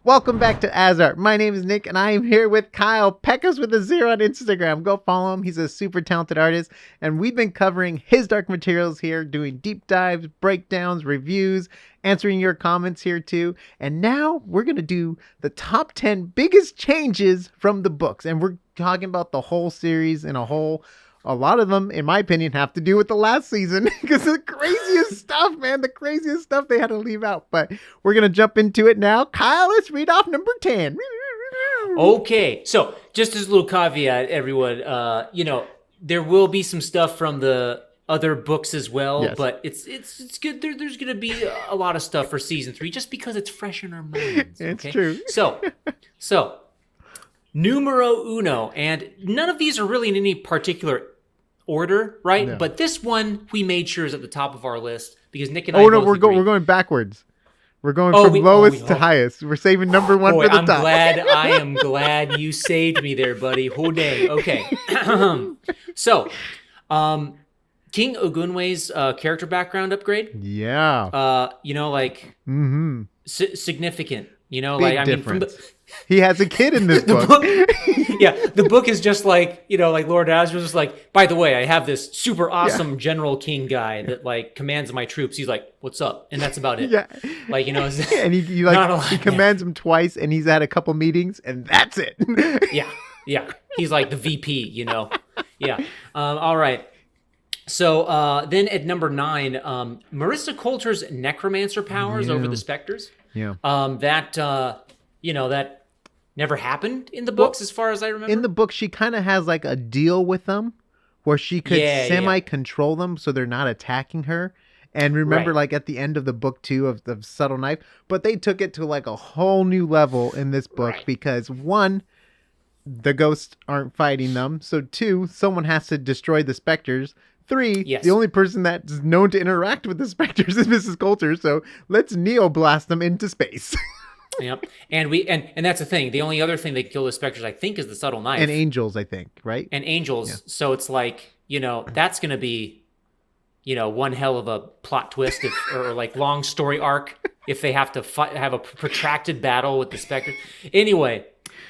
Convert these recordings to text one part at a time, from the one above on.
Welcome back to AsArt. My name is Nick, and I am here with Kyle. Pecos with a 0 on Instagram. Go follow him. He's a super talented artist, and we've been covering his Dark Materials here, doing deep dives, breakdowns, reviews, answering your comments here too. And now we're going to do the top 10 biggest changes from the books, and we're talking about the whole series in a whole. A lot of them, in my opinion, have to do with the last season because the craziest stuff, man. The craziest stuff they had to leave out. But we're going to jump into it now. Kyle, let's read off number 10. Okay. So just as a little caveat, everyone, there will be some stuff from the other books as well, yes. But it's good. There's going to be a lot of stuff for season 3 just because it's fresh in our minds. Okay? It's true. So numero uno, and none of these are really in any particular order, right? No. But this one we made sure is at the top of our list because Nick and I both agree. We're going backwards. We're going from lowest to highest. We're saving number one for the top. I am glad you saved me there, buddy. Oh dang. Okay. So, King Ogunwe's character background upgrade. Yeah. Significant. Big difference. He has a kid in this book. The book is just like, like Lord Asriel's just like, by the way, I have this super awesome General King guy that commands my troops. He's like, what's up? And that's about it. Yeah. And he commands him twice and he's had a couple meetings and that's it. Yeah. He's like the VP, Yeah. All right. So then at number 9, Marissa Coulter's necromancer powers over the specters. Yeah. That never happened in the books as far as I remember. In the book, she kind of has like a deal with them where she could semi-control them so they're not attacking her. And remember, like at the end of the book 2 of the Subtle Knife, but they took it to like a whole new level in this book because 1, the ghosts aren't fighting them. So 2, someone has to destroy the specters. 3, the only person that's known to interact with the specters is Mrs. Coulter. So let's neo-blast them into space. Yep. And that's the thing. The only other thing that can kill the specters, I think, is the Subtle Knife. And angels, I think, right? And angels. Yeah. So it's like, that's going to be, one hell of a plot twist or like long story arc if they have to have a protracted battle with the specters. Anyway,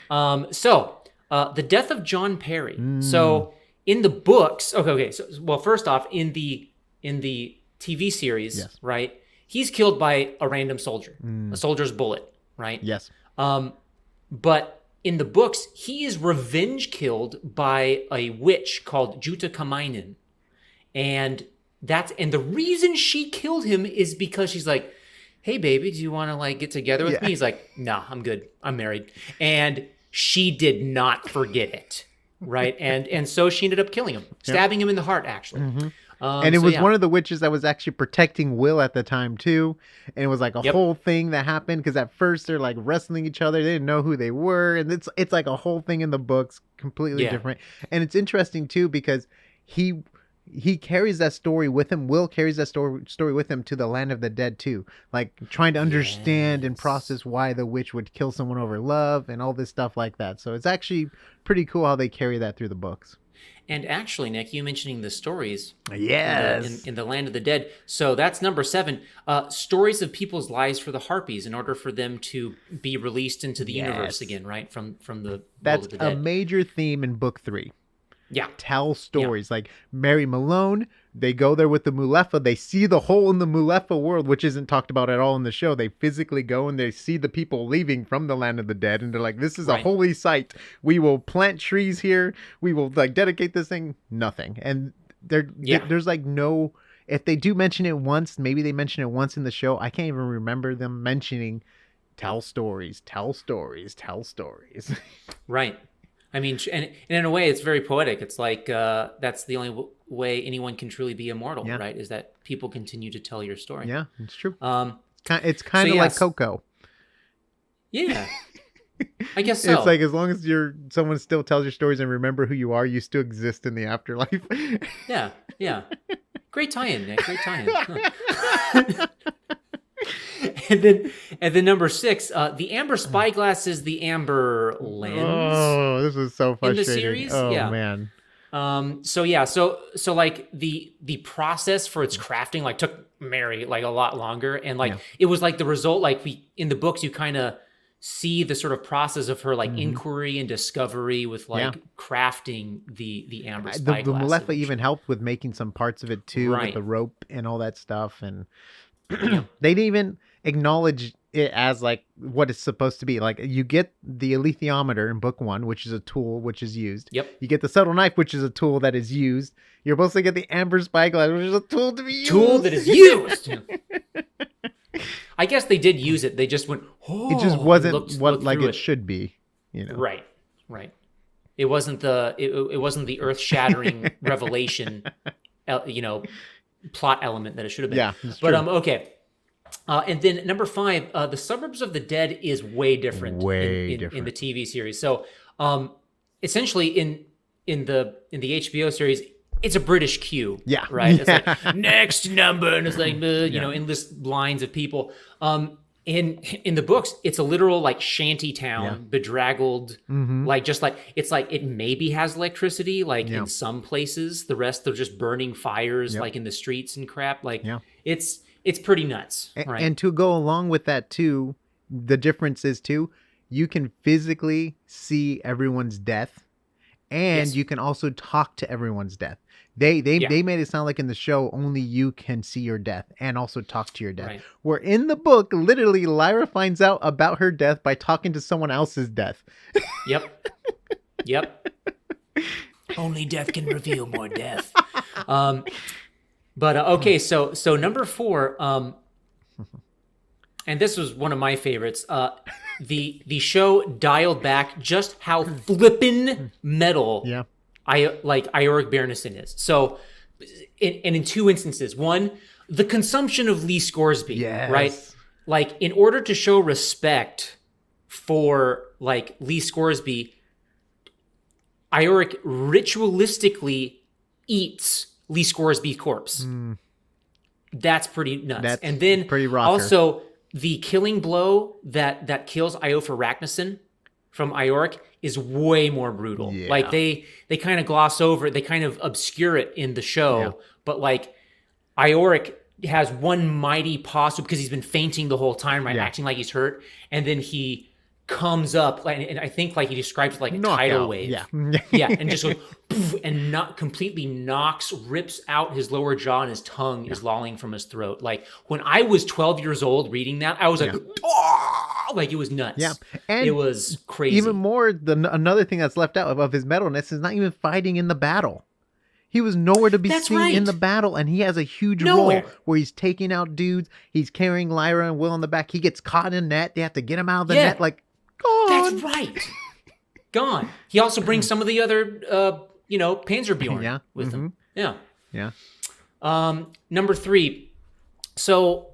the death of John Perry. So in the books, okay. So, well, first off, in the TV series, right, he's killed by a random soldier, a soldier's bullet. Right? Yes. But in the books, he is revenge killed by a witch called Juta Kamainen. And the reason she killed him is because she's like, hey, baby, do you want to get together with me? He's like, no, I'm good. I'm married. And she did not forget it. Right. And so she ended up killing him, stabbing him in the heart, actually. Mm-hmm. And it was one of the witches that was actually protecting Will at the time, too. And it was like a whole thing that happened because at first they're like wrestling each other. They didn't know who they were. And it's like a whole thing in the books, completely different. And it's interesting, too, because he carries that story with him. Will carries that story with him to the land of the dead, too. Like trying to understand and process why the witch would kill someone over love and all this stuff like that. So it's actually pretty cool how they carry that through the books. And actually, Nick, you mentioning the stories in the land of the dead. So that's number 7. Stories of people's lives for the Harpies in order for them to be released into the universe again, right? From the That's world of the dead. A major theme in book 3. Yeah. Tell stories. Like Mary Malone, they go there with the Mulefa. They see the hole in the Mulefa world, which isn't talked about at all in the show. They physically go and they see the people leaving from the land of the dead. And they're like, this is a holy site. We will plant trees here. We will dedicate this thing. Nothing. And there's like no, if they do mention it once, maybe they mention it once in the show. I can't even remember them mentioning tell stories, tell stories, tell stories. Right. I mean, and in a way, it's very poetic. It's like that's the only way anyone can truly be immortal, right? Is that people continue to tell your story. Yeah, it's true. It's kind of like Coco. Yeah, I guess so. It's like as long as someone still tells your stories and remember who you are, you still exist in the afterlife. Yeah. Great tie-in, Nick. Great tie-in. Huh. And then number 6, the amber spyglass is the amber lens. Oh, this is so frustrating. In the series, man. So like the process for its crafting took Mary a lot longer, and it was like the result in the books you kind of see the sort of process of her like Mhm. inquiry and discovery with like crafting the amber The spyglass. Malefa even eventually. helped with making some parts of it too, with Right. the rope and all that stuff. And Yep. they didn't even acknowledge it as like what it's supposed to be. Like you get the alethiometer in book 1, which is a tool which is used. Yep. You get the subtle knife, which is a tool that is used. You're supposed to get the amber spyglass, which is a tool to be used. Tool that is used. I guess they did use it. They just went. Oh, It just wasn't looked like through it should be. You know. Right. Right. It wasn't it wasn't the earth shattering revelation, plot element that it should have been. Yeah. It's But true. okay. And then number 5, the Suburbs of the Dead is way different Way in different. the TV series. So essentially in the HBO series, it's a British Q. Yeah. Right. Yeah. It's like next number, and it's like endless lines of people. In the books, it's a literal like shanty town, bedraggled, Mhm. like just like it's like it maybe has electricity, like Yeah. in some places. The rest they're just burning fires, Yep. like in the streets and crap. Like Yeah. it's pretty nuts, right? And to go along with that too, the difference is too, you can physically see everyone's death, and Yes. you can also talk to everyone's death. They made it sound like in the show only you can see your death and also talk to your death. Right. Where in the book, literally Lyra finds out about her death by talking to someone else's death. Yep. Yep. Only death can reveal more death. But okay, so number 4, and this was one of my favorites. The show dialed back just how flippin' metal Yeah. Ioric Berneson is. So, in 2 instances. One, the consumption of Lee Scoresby, Yes. right? Like, in order to show respect for like Lee Scoresby, Ioric ritualistically eats Lee Scoresby's corpse. That's pretty nuts. That's and then pretty rocker. also the killing blow that kills Iofur Ragnarsson from Ioric is way more brutal. Yeah. Like they kind of gloss over it, they kind of obscure it in the show, Yeah. but like Ioric has one mighty paw because he's been fainting the whole time, right? Yeah. Acting like he's hurt, and then he comes up, and I think like he describes it like a tidal Knockout. wave. Yeah. Yeah, and just goes poof, and not completely rips out his lower jaw, and his tongue is lolling from his throat. Like when I was 12 years old reading that, I was like, "Oh!" Like it was nuts. Yeah. And it was crazy. even more, another thing that's left out of his metalness is not even fighting in the battle. He was nowhere to be That's seen right. in the battle, and he has a huge Nowhere. role where he's taking out dudes. He's carrying Lyra and Will on the back. He gets caught in a net. They have to get him out of the Yeah. net. Like, gone. That's right. Gone. He also brings some of the other, Panzerbjorn Yeah. with him. Yeah. Yeah. Number 3. So,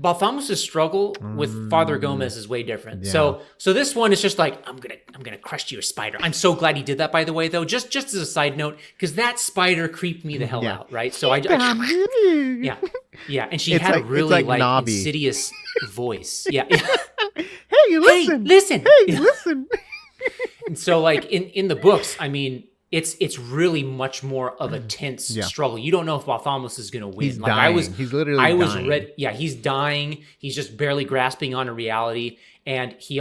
Balthamos' struggle with Father Gomez is way different. Yeah. So this one is just like, I'm gonna crush you, a spider. I'm so glad he did that, by the way, though. Just as a side note, because that spider creeped me the hell Yeah. out, right? So yeah, and she It's had like- a it's really like Nobby. insidious voice. Yeah. Hey, listen. listen. Hey, listen. And so like in the books, I mean, it's really much more of a tense struggle. You don't know if Balthamos is going to win. He's like dying. I was, He's literally I was dying. Yeah, he's dying. He's just barely grasping onto reality, and he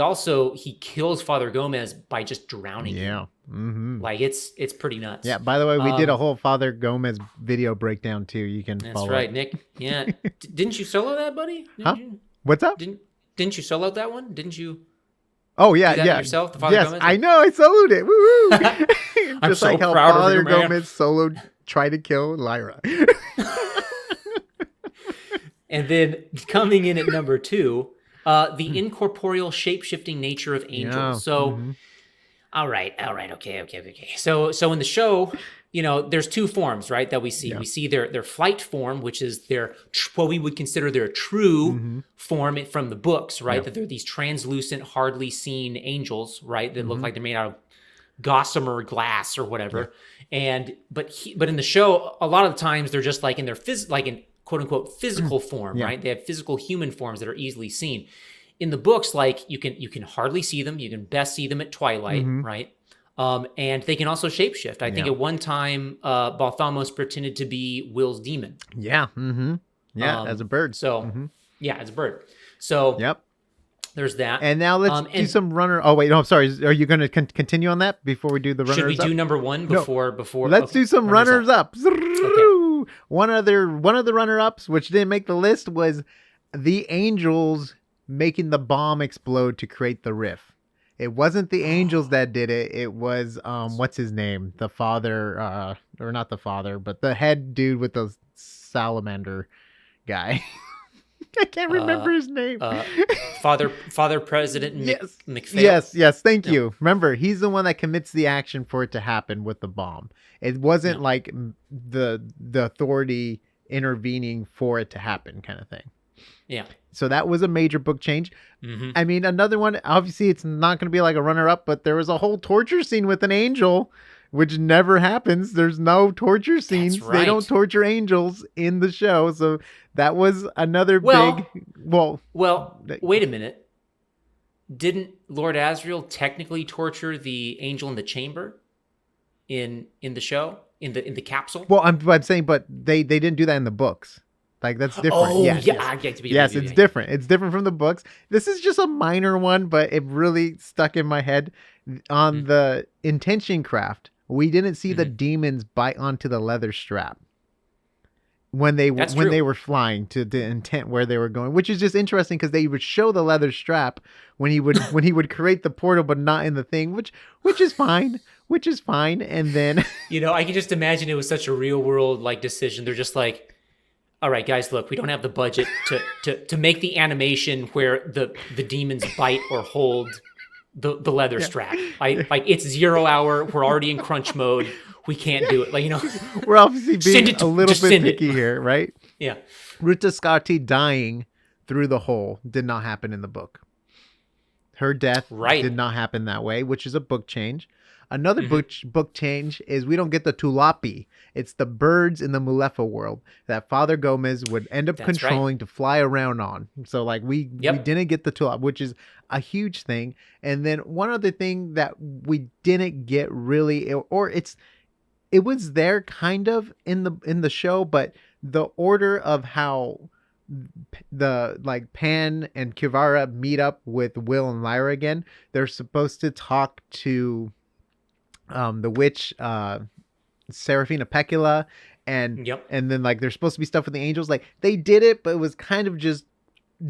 kills Father Gomez by just drowning him. Yeah. Mm-hmm. Like it's pretty nuts. Yeah. By the way, we did a whole Father Gomez video breakdown too. You can That's follow. right, Nick. Yeah, didn't you solo that, buddy? Huh? What's up? Didn't you solo that one? Didn't you? Oh yeah, do that yeah. yourself, the Father yes, Gomez? I know. I soloed it. Woo! I'm Just so like how proud of Father you, man. Gomez soloed, tried to kill Lyra. And then coming in at number 2, the incorporeal shape-shifting nature of angels. Yeah. So, all right, okay. So in the show, there's 2 forms, right, that we see. Yeah. We see their flight form, which is what we would consider their true form from the books, right? Yeah. That they're these translucent, hardly seen angels, right? That look like they're made out of gossamer glass or whatever. And but in the show, a lot of the times they're just like in their quote unquote physical form, Yeah. right? They have physical human forms that are easily seen. In the books, like you can hardly see them. You can best see them at twilight, right? And they can also shapeshift. I think Yeah. at one time, Balthamos pretended to be Will's demon. Yeah. Mm-hmm. Yeah. As a bird. So yeah, as a bird. So Yep. There's that. And now let's do some runner. Oh wait, no, I'm sorry. Are you going to continue on that before we do the runners up? Should we do number one before? Let's do some runners up. Okay. One of the runner ups, which didn't make the list, was the Angels making the bomb explode to create the riff. It wasn't the Angels that did it. It was what's his name? The father, or not the father, but the head dude with the salamander guy. I can't remember his name. Father President McPhail. Yes. Thank you. Remember, he's the one that commits the action for it to happen with the bomb. It wasn't like the authority intervening for it to happen, kind of thing. Yeah. So that was a major book change. Mm-hmm. I mean, another one. Obviously, it's not going to be like a runner-up, but there was a whole torture scene with an angel, which never happens. There's no torture scenes. That's right. They don't torture angels in the show. So that was another big. Well, wait a minute. Didn't Lord Asriel technically torture the angel in the chamber in the show, in the capsule? Well, I'm saying, but they didn't do that in the books. Like, that's different. Oh, yes. It's different. It's different from the books. This is just a minor one, but it really stuck in my head. On the intention craft, we didn't see the demons bite onto the leather strap when they were flying to the intent where they were going, which is just interesting because they would show the leather strap when he would create the portal, but not in the thing, which is fine. And then I can just imagine it was such a real world like decision. They're just like, all right, guys, look, we don't have the budget to make the animation where the demons bite or hold the leather strap. Like it's 0 hour. We're already in crunch mode. We can't do it. We're obviously being a little bit picky here, right? Yeah. Ruta Skadi dying through the hole did not happen in the book. Her death did not happen that way, which is a book change. Another book change is we don't get the Tulapi. It's the birds in the Mulefa world that Father Gomez would end up controlling to fly around on. So we didn't get the Tulapi, which is a huge thing. And then one other thing that we didn't get really, or it was there kind of in the show, but the order of how the Pan and Kivara meet up with Will and Lyra again. They're supposed to talk to the witch Serafina Pecula, and then they're supposed to be stuff with the angels. They did it, but it was kind of just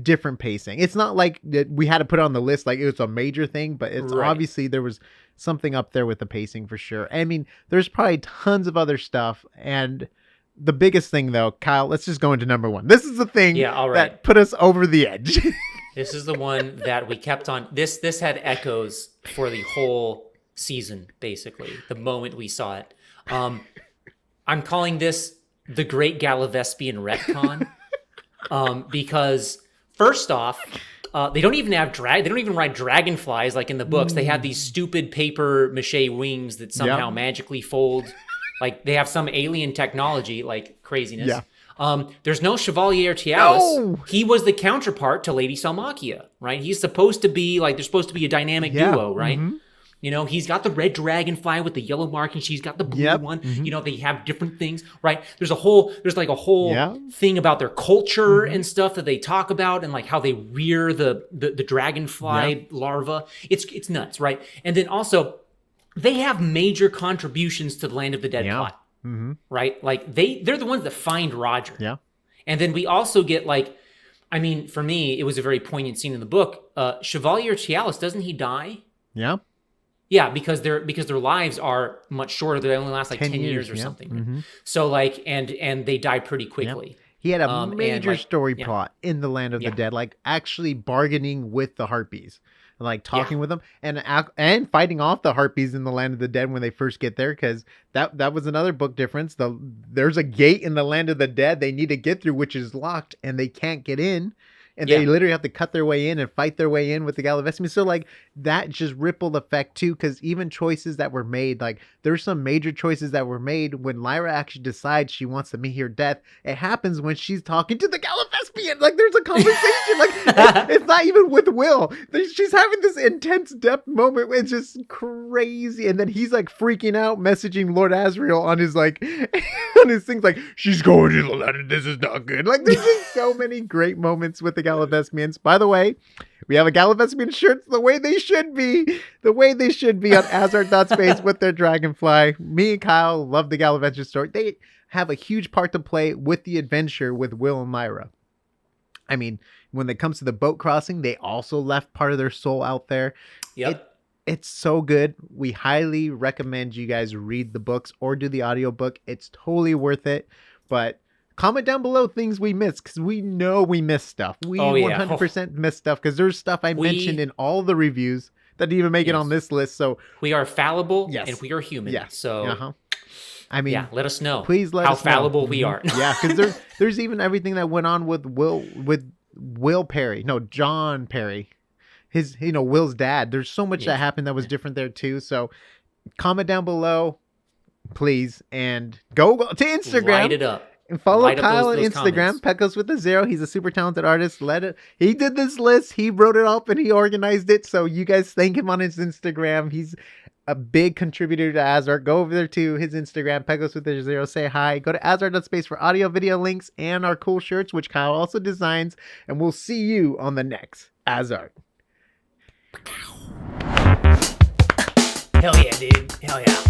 different pacing. It's not like that we had to put it on the list like it was a major thing, but it's obviously there was something up there with the pacing for sure. I mean, there's probably tons of other stuff, and the biggest thing though, Kyle, let's just go into number one. This is the thing that put us over the edge. This is the one that we kept on. This had echoes for the whole season, basically, the moment we saw it. I'm calling this the Great Galavespian Retcon, because first off, they don't even have they don't even ride dragonflies like in the books. They have these stupid paper mache wings that somehow magically fold. Like they have some alien technology, like craziness. Yeah. There's no Chevalier Tialis. No! He was the counterpart to Lady Salmakia, right? He's supposed to be they're supposed to be a dynamic duo, right? Mm-hmm. He's got the red dragonfly with the yellow mark, and she's got the blue one. Mm-hmm. They have different things, right? There's a whole thing about their culture and stuff that they talk about, and like how they rear the dragonfly larva. It's nuts, right? And then also, they have major contributions to the Land of the Dead plot, right? Like they're the ones that find Roger. Yeah. And then we also get for me, it was a very poignant scene in the book. Chevalier Tialis, doesn't he die? Yeah. Yeah, because their lives are much shorter. They only last 10 years or something. Mm-hmm. So and they die pretty quickly. Yep. He had a major story plot in the Land of the Dead, actually bargaining with the Harpies, talking with them and fighting off the Harpies in the Land of the Dead when they first get there, because that was another book difference. There's a gate in the Land of the Dead they need to get through, which is locked, and they can't get in. And they literally have to cut their way in and fight their way in with the Galavespian. So that just rippled effect too, because even choices that were made, there's some major choices that were made when Lyra actually decides she wants to meet her death. It happens when she's talking to the Galavespian. There's a conversation. It's not even with Will. She's having this intense depth moment. It's just crazy. And then he's freaking out, messaging Lord Asriel on his on his things she's going to the land. This is not good. There's just so many great moments with the Galavespians. By the way, We have a Gallivespian shirts the way they should be. The way they should be on AsArt.space with their dragonfly. Me and Kyle love the Gallivespian story. They have a huge part to play with the adventure with Will and Lyra. I mean, when it comes to the boat crossing, they also left part of their soul out there. Yep. It's so good. We highly recommend you guys read the books or do the audiobook. It's totally worth it. But comment down below things we missed, because we know we missed stuff. We 100% missed stuff, because there's stuff I mentioned in all the reviews that didn't even make it on this list. So we are fallible and we are human. Yes. So I mean, let us know. Please let how us know. fallible we are. Yeah, because there's even everything that went on with Will Perry. No, John Perry. His, Will's dad. There's so much that happened that was different there too. So comment down below, please, and go to Instagram. Light it up. And follow Kyle on Instagram, Pecos with a 0. He's a super talented artist. He did this list. He wrote it up and he organized it. So you guys thank him on his Instagram. He's a big contributor to AsArt. Go over there to his Instagram, Pecos with a 0. Say hi. Go to AsArt.space for audio, video links, and our cool shirts, which Kyle also designs. And we'll see you on the next AsArt. Hell yeah, dude. Hell yeah.